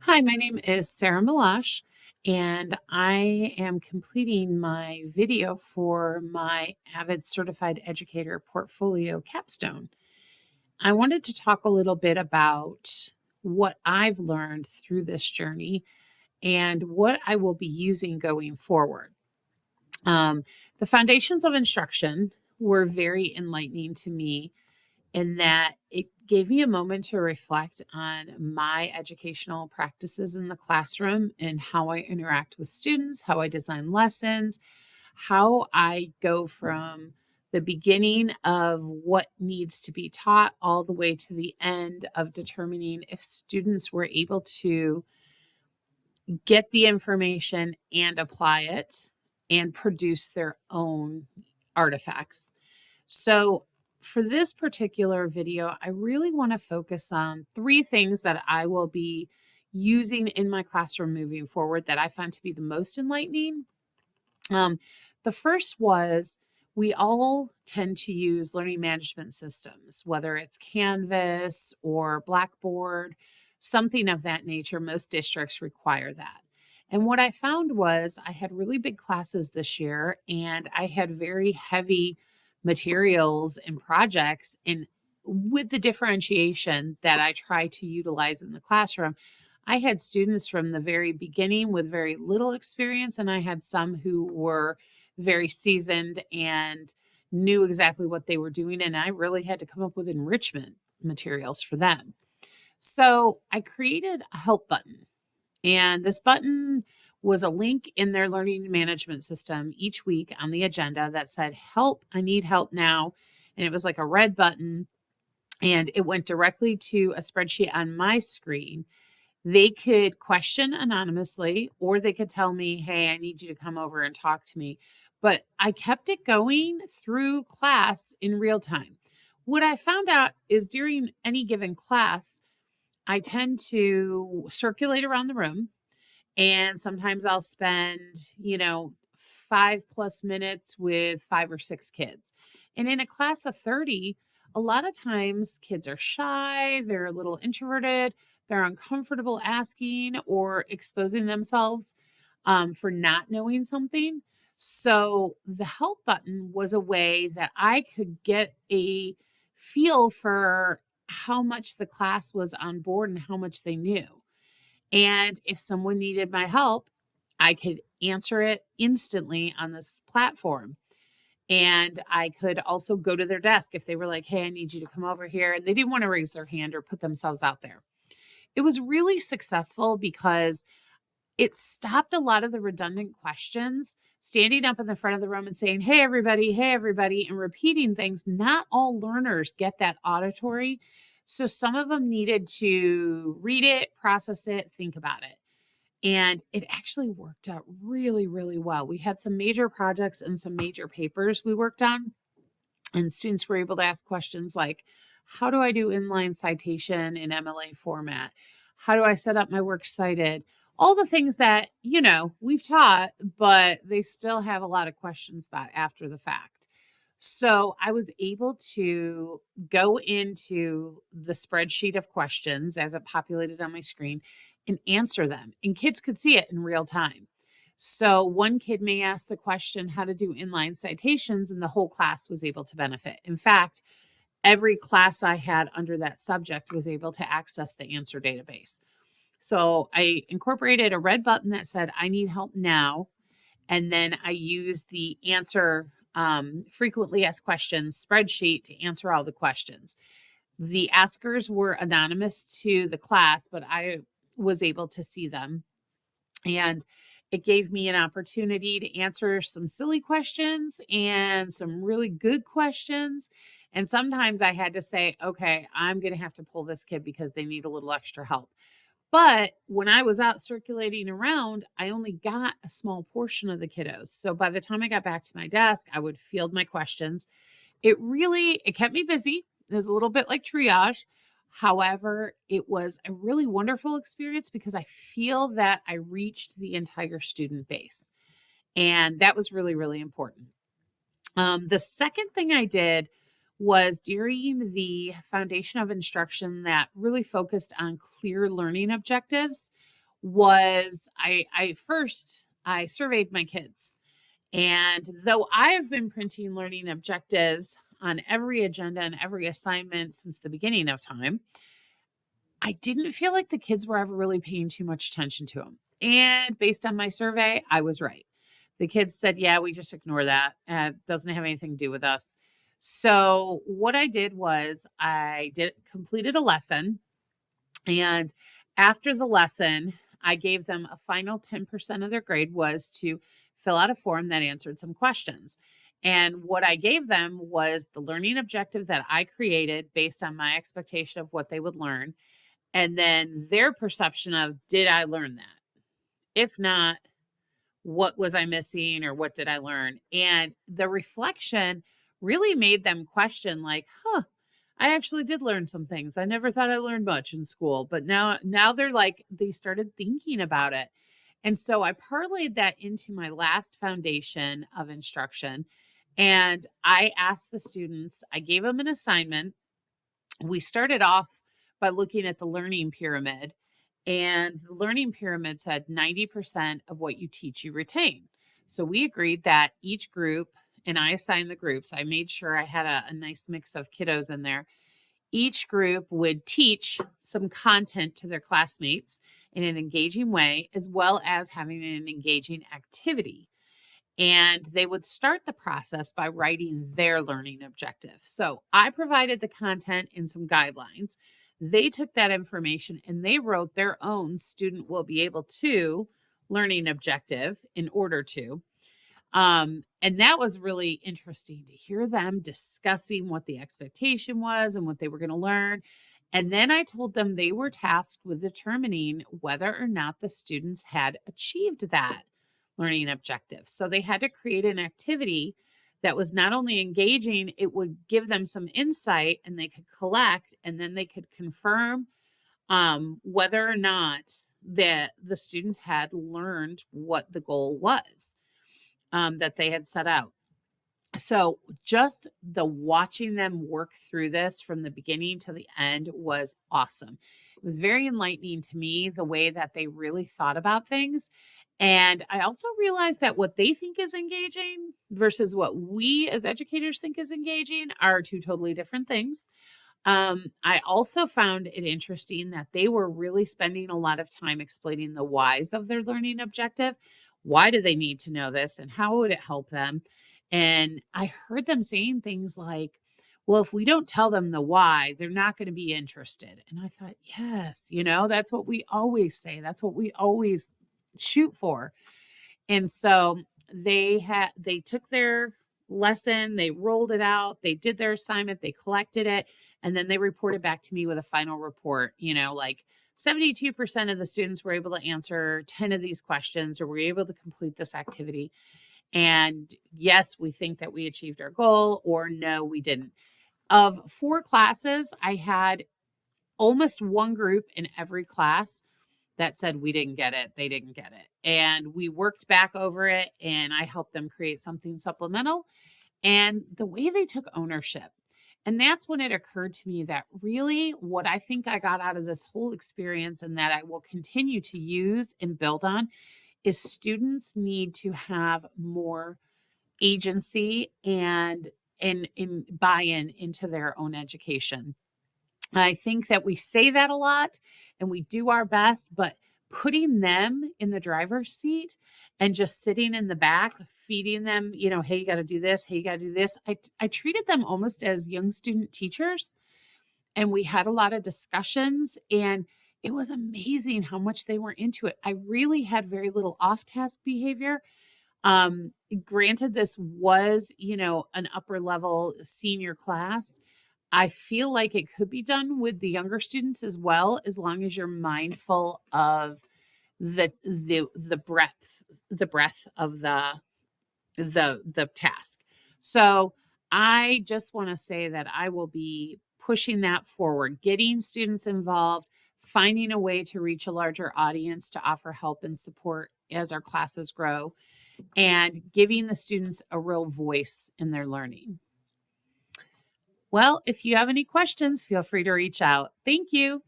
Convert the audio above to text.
Hi, my name is Sarah Malash, and I am completing my video for my Avid Certified Educator Portfolio Capstone. I wanted to talk a little bit about what I've learned through this journey and what I will be using going forward. Um, the foundations of instruction were very enlightening to me in that it gave me a moment to reflect on my educational practices in the classroom and how I interact with students, how I design lessons, how I go from the beginning of what needs to be taught all the way to the end of determining if students were able to get the information and apply it and produce their own artifacts. So, for this particular video, I really want to focus on three things that I will be using in my classroom moving forward that I found to be the most enlightening. Um, the first was we all tend to use learning management systems, whether it's Canvas or Blackboard, something of that nature. Most districts require that. And what I found was I had really big classes this year and I had very heavy materials and projects. And with the differentiation that I try to utilize in the classroom, I had students from the very beginning with very little experience, and I had some who were very seasoned and knew exactly what they were doing. And I really had to come up with enrichment materials for them. So I created a help button, and this button was a link in their learning management system each week on the agenda that said, "Help, I need help now." And it was like a red button, and it went directly to a spreadsheet on my screen. They could question anonymously, or they could tell me, "Hey, I need you to come over and talk to me." But I kept it going through class in real time. What I found out is during any given class, I tend to circulate around the room, and sometimes I'll spend, 5+ minutes with 5 or 6 kids. And in a class of 30, a lot of times kids are shy, they're a little introverted, they're uncomfortable asking or exposing themselves for not knowing something. So the help button was a way that I could get a feel for how much the class was on board and how much they knew. And if someone needed my help, I could answer it instantly on this platform. And I could also go to their desk if they were like, "Hey, I need you to come over here." And they didn't want to raise their hand or put themselves out there. It was really successful because it stopped a lot of the redundant questions, standing up in the front of the room and saying, hey, everybody, and repeating things. Not all learners get that auditory. So some of them needed to read it, process it, think about it. And it actually worked out really, really well. We had some major projects and some major papers we worked on, and students were able to ask questions like, how do I do inline citation in MLA format? How do I set up my works cited? All the things that, we've taught, but they still have a lot of questions about after the fact. So I was able to go into the spreadsheet of questions as it populated on my screen and answer them. And kids could see it in real time. So one kid may ask the question, how to do inline citations, and the whole class was able to benefit. In fact, every class I had under that subject was able to access the answer database. So I incorporated a red button that said, "I need help now." And then I used the answer frequently asked questions spreadsheet to answer all the questions. The askers were anonymous to the class, but I was able to see them. And it gave me an opportunity to answer some silly questions and some really good questions. And sometimes I had to say, okay, I'm going to have to pull this kid because they need a little extra help. But when I was out circulating around, I only got a small portion of the kiddos. So by the time I got back to my desk, I would field my questions. It kept me busy. It was a little bit like triage. However, it was a really wonderful experience because I feel that I reached the entire student base. And that was really, really important. The second thing I did was during the foundation of instruction that really focused on clear learning objectives. was I surveyed my kids. And though I have been printing learning objectives on every agenda and every assignment since the beginning of time, I didn't feel like the kids were ever really paying too much attention to them. And based on my survey, I was right. The kids said, yeah, we just ignore that. It doesn't have anything to do with us. So what I did was I completed a lesson. And after the lesson, I gave them a final 10% of their grade was to fill out a form that answered some questions. And what I gave them was the learning objective that I created based on my expectation of what they would learn. And then their perception of, did I learn that? If not, what was I missing or what did I learn? And the reflection really made them question, like, I actually did learn some things. I never thought I learned much in school, but now they're like, they started thinking about it. And so I parlayed that into my last foundation of instruction. And I asked the students, I gave them an assignment. We started off by looking at the learning pyramid, and the learning pyramid said 90% of what you teach, you retain. So we agreed that each group, and I assigned the groups, I made sure I had a nice mix of kiddos in there. Each group would teach some content to their classmates in an engaging way, as well as having an engaging activity. And they would start the process by writing their learning objective. So I provided the content and some guidelines. They took that information and they wrote their own student will be able to learning objective in order to. And that was really interesting to hear them discussing what the expectation was and what they were going to learn. And then I told them they were tasked with determining whether or not the students had achieved that learning objective. So they had to create an activity that was not only engaging, it would give them some insight and they could collect, and then they could confirm whether or not that the students had learned what the goal was that they had set out. So just the watching them work through this from the beginning to the end was awesome. It was very enlightening to me, the way that they really thought about things. And I also realized that what they think is engaging versus what we as educators think is engaging are two totally different things. I also found it interesting that they were really spending a lot of time explaining the whys of their learning objective. Why do they need to know this and how would it help them? And I heard them saying things like, well, if we don't tell them the why, they're not going to be interested. And I thought, yes, that's what we always say. That's what we always shoot for. And so they took their lesson, they rolled it out, they did their assignment, they collected it, and then they reported back to me with a final report, like 72% of the students were able to answer 10 of these questions or were able to complete this activity. And yes, we think that we achieved our goal, or no, we didn't. Of 4 classes, I had almost one group in every class that said we didn't get it, they didn't get it. And we worked back over it and I helped them create something supplemental. And the way they took ownership. And that's when it occurred to me that really what I think I got out of this whole experience and that I will continue to use and build on is students need to have more agency and buy-in into their own education. I think that we say that a lot and we do our best, but putting them in the driver's seat and just sitting in the back, feeding them, hey, you got to do this. Hey, you got to do this. I treated them almost as young student teachers, and we had a lot of discussions, and it was amazing how much they were into it. I really had very little off-task behavior. Granted, this was, an upper level senior class. I feel like it could be done with the younger students as well, as long as you're mindful of the breadth of the task. So I just want to say that I will be pushing that forward, getting students involved, finding a way to reach a larger audience to offer help and support as our classes grow, and giving the students a real voice in their learning. Well, if you have any questions, feel free to reach out. Thank you.